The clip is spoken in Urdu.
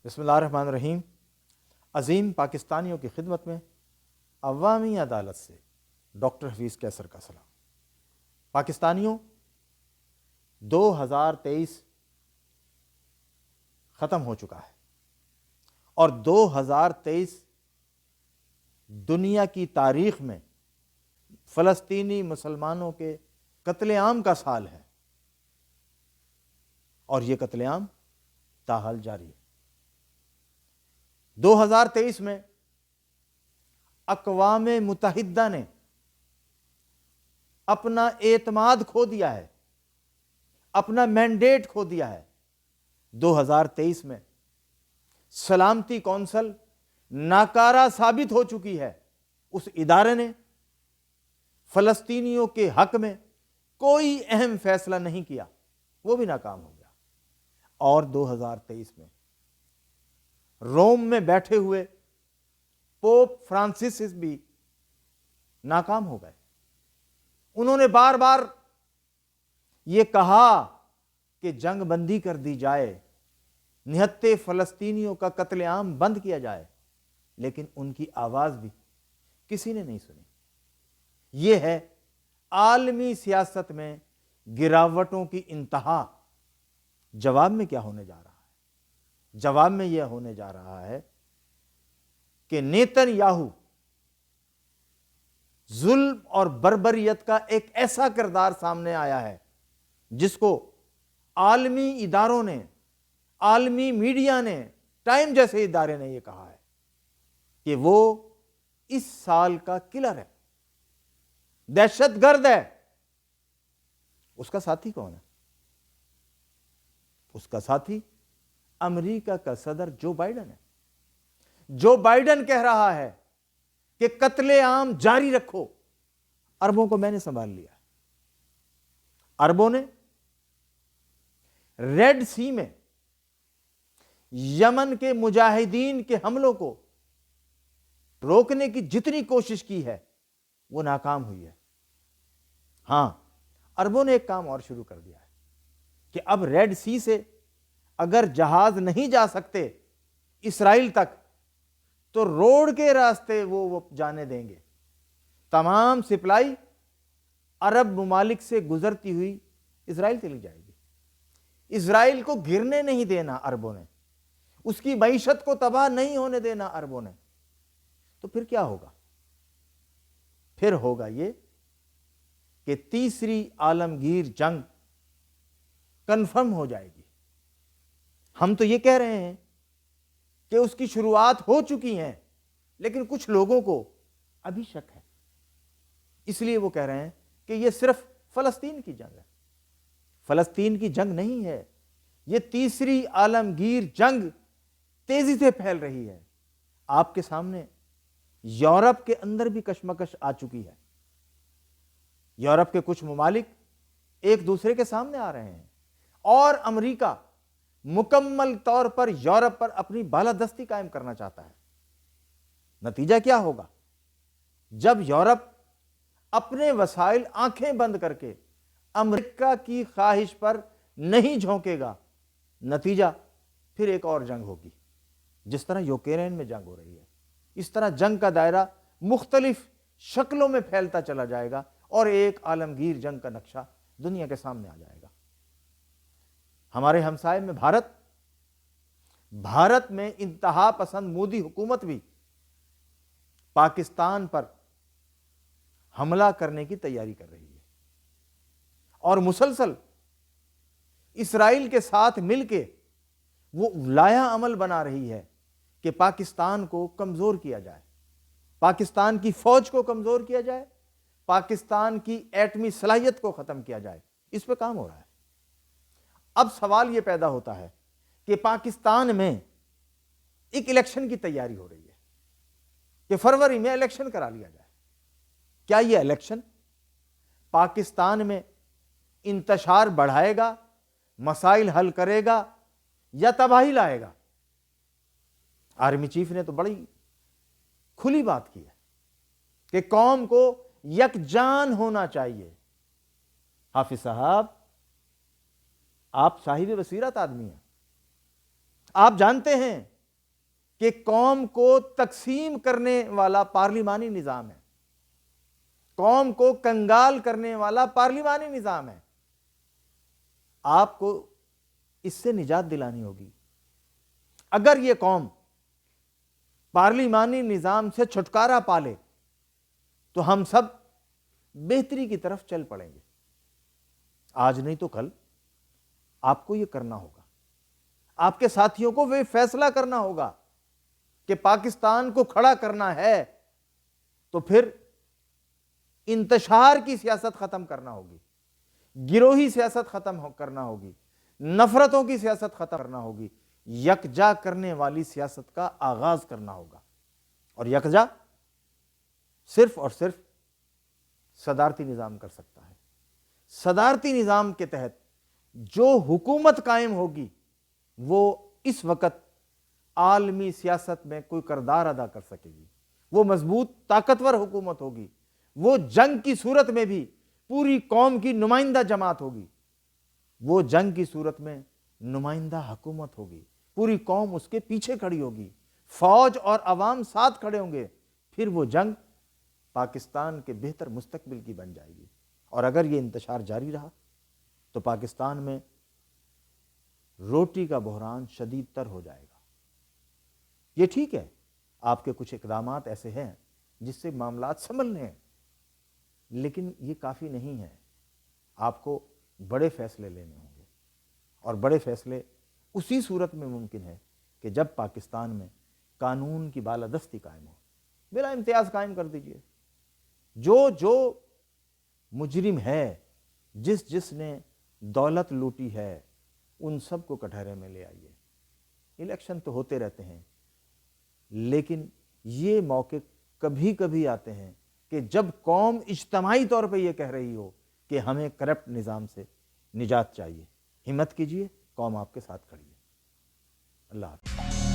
بسم اللہ الرحمن الرحیم۔ عظیم پاکستانیوں کی خدمت میں عوامی عدالت سے ڈاکٹر حفیظ کیسر کا سلام۔ پاکستانیوں، 2023 ختم ہو چکا ہے اور 2023 دنیا کی تاریخ میں فلسطینی مسلمانوں کے قتل عام کا سال ہے، اور یہ قتل عام تاحال جاری ہے۔ 2023 میں اقوام متحدہ نے اپنا اعتماد کھو دیا ہے، اپنا مینڈیٹ کھو دیا ہے۔ 2023 میں سلامتی کونسل ناکارہ ثابت ہو چکی ہے۔ اس ادارے نے فلسطینیوں کے حق میں کوئی اہم فیصلہ نہیں کیا، وہ بھی ناکام ہو گیا۔ اور 2023 میں روم میں بیٹھے ہوئے پوپ فرانسس بھی ناکام ہو گئے۔ انہوں نے بار بار یہ کہا کہ جنگ بندی کر دی جائے، نہتے فلسطینیوں کا قتل عام بند کیا جائے، لیکن ان کی آواز بھی کسی نے نہیں سنی۔ یہ ہے عالمی سیاست میں گراوٹوں کی انتہا۔ جواب میں کیا ہونے جا رہا ہے؟ جواب میں یہ ہونے جا رہا ہے کہ نیتن یاہو ظلم اور بربریت کا ایک ایسا کردار سامنے آیا ہے جس کو عالمی اداروں نے، عالمی میڈیا نے، ٹائم جیسے ادارے نے یہ کہا ہے کہ وہ اس سال کا کلر ہے، دہشت گرد ہے۔ اس کا ساتھی کون ہے؟ اس کا ساتھی امریکہ کا صدر جو بائیڈن ہے۔ جو بائیڈن کہہ رہا ہے کہ قتل عام جاری رکھو، عربوں کو میں نے سنبھال لیا۔ عربوں نے ریڈ سی میں یمن کے مجاہدین کے حملوں کو روکنے کی جتنی کوشش کی ہے وہ ناکام ہوئی ہے۔ ہاں، عربوں نے ایک کام اور شروع کر دیا ہے کہ اب ریڈ سی سے اگر جہاز نہیں جا سکتے اسرائیل تک تو روڈ کے راستے وہ جانے دیں گے۔ تمام سپلائی عرب ممالک سے گزرتی ہوئی اسرائیل چلی جائے گی۔ اسرائیل کو گرنے نہیں دینا عربوں نے، اس کی معیشت کو تباہ نہیں ہونے دینا عربوں نے۔ تو پھر کیا ہوگا؟ پھر ہوگا یہ کہ تیسری عالمگیر جنگ کنفرم ہو جائے گی۔ ہم تو یہ کہہ رہے ہیں کہ اس کی شروعات ہو چکی ہیں، لیکن کچھ لوگوں کو ابھی شک ہے، اس لیے وہ کہہ رہے ہیں کہ یہ صرف فلسطین کی جنگ ہے۔ فلسطین کی جنگ نہیں ہے، یہ تیسری عالمگیر جنگ تیزی سے پھیل رہی ہے۔ آپ کے سامنے یورپ کے اندر بھی کشمکش آ چکی ہے۔ یورپ کے کچھ ممالک ایک دوسرے کے سامنے آ رہے ہیں، اور امریکہ مکمل طور پر یورپ پر اپنی بالادستی قائم کرنا چاہتا ہے۔ نتیجہ کیا ہوگا؟ جب یورپ اپنے وسائل آنکھیں بند کر کے امریکہ کی خواہش پر نہیں جھونکے گا، نتیجہ پھر ایک اور جنگ ہوگی۔ جس طرح یوکرین میں جنگ ہو رہی ہے، اس طرح جنگ کا دائرہ مختلف شکلوں میں پھیلتا چلا جائے گا، اور ایک عالمگیر جنگ کا نقشہ دنیا کے سامنے آ جائے گا۔ ہمارے ہمسائے میں بھارت میں انتہا پسند مودی حکومت بھی پاکستان پر حملہ کرنے کی تیاری کر رہی ہے، اور مسلسل اسرائیل کے ساتھ مل کے وہ لایا عمل بنا رہی ہے کہ پاکستان کو کمزور کیا جائے، پاکستان کی فوج کو کمزور کیا جائے، پاکستان کی ایٹمی صلاحیت کو ختم کیا جائے۔ اس پہ کام ہو رہا ہے۔ اب سوال یہ پیدا ہوتا ہے کہ پاکستان میں ایک الیکشن کی تیاری ہو رہی ہے کہ فروری میں الیکشن کرا لیا جائے۔ کیا یہ الیکشن پاکستان میں انتشار بڑھائے گا، مسائل حل کرے گا، یا تباہی لائے گا؟ آرمی چیف نے تو بڑی کھلی بات کی ہے کہ قوم کو یکجان ہونا چاہیے۔ حافظ صاحب، آپ صاحب بصیرت آدمی ہیں، آپ جانتے ہیں کہ قوم کو تقسیم کرنے والا پارلیمانی نظام ہے، قوم کو کنگال کرنے والا پارلیمانی نظام ہے۔ آپ کو اس سے نجات دلانی ہوگی۔ اگر یہ قوم پارلیمانی نظام سے چھٹکارا پالے تو ہم سب بہتری کی طرف چل پڑیں گے۔ آج نہیں تو کل آپ کو یہ کرنا ہوگا، آپ کے ساتھیوں کو وہ فیصلہ کرنا ہوگا کہ پاکستان کو کھڑا کرنا ہے تو پھر انتشار کی سیاست ختم کرنا ہوگی، گروہی سیاست ختم کرنا ہوگی، نفرتوں کی سیاست ختم کرنا ہوگی، یکجا کرنے والی سیاست کا آغاز کرنا ہوگا۔ اور یکجا صرف اور صرف صدارتی نظام کر سکتا ہے۔ صدارتی نظام کے تحت جو حکومت قائم ہوگی وہ اس وقت عالمی سیاست میں کوئی کردار ادا کر سکے گی، وہ مضبوط طاقتور حکومت ہوگی، وہ جنگ کی صورت میں بھی پوری قوم کی نمائندہ جماعت ہوگی، وہ جنگ کی صورت میں نمائندہ حکومت ہوگی، پوری قوم اس کے پیچھے کھڑی ہوگی، فوج اور عوام ساتھ کھڑے ہوں گے، پھر وہ جنگ پاکستان کے بہتر مستقبل کی بن جائے گی۔ اور اگر یہ انتشار جاری رہا تو پاکستان میں روٹی کا بحران شدید تر ہو جائے گا۔ یہ ٹھیک ہے، آپ کے کچھ اقدامات ایسے ہیں جس سے معاملات سنبھلنے ہیں، لیکن یہ کافی نہیں ہے۔ آپ کو بڑے فیصلے لینے ہوں گے، اور بڑے فیصلے اسی صورت میں ممکن ہے کہ جب پاکستان میں قانون کی بالادستی قائم ہو۔ بلا امتیاز قائم کر دیجئے، جو مجرم ہے، جس نے دولت لوٹی ہے، ان سب کو کٹہرے میں لے آئیے۔ الیکشن تو ہوتے رہتے ہیں، لیکن یہ موقع کبھی کبھی آتے ہیں کہ جب قوم اجتماعی طور پہ یہ کہہ رہی ہو کہ ہمیں کرپٹ نظام سے نجات چاہیے۔ ہمت کیجئے، قوم آپ کے ساتھ کھڑی ہے۔ اللہ حافظ۔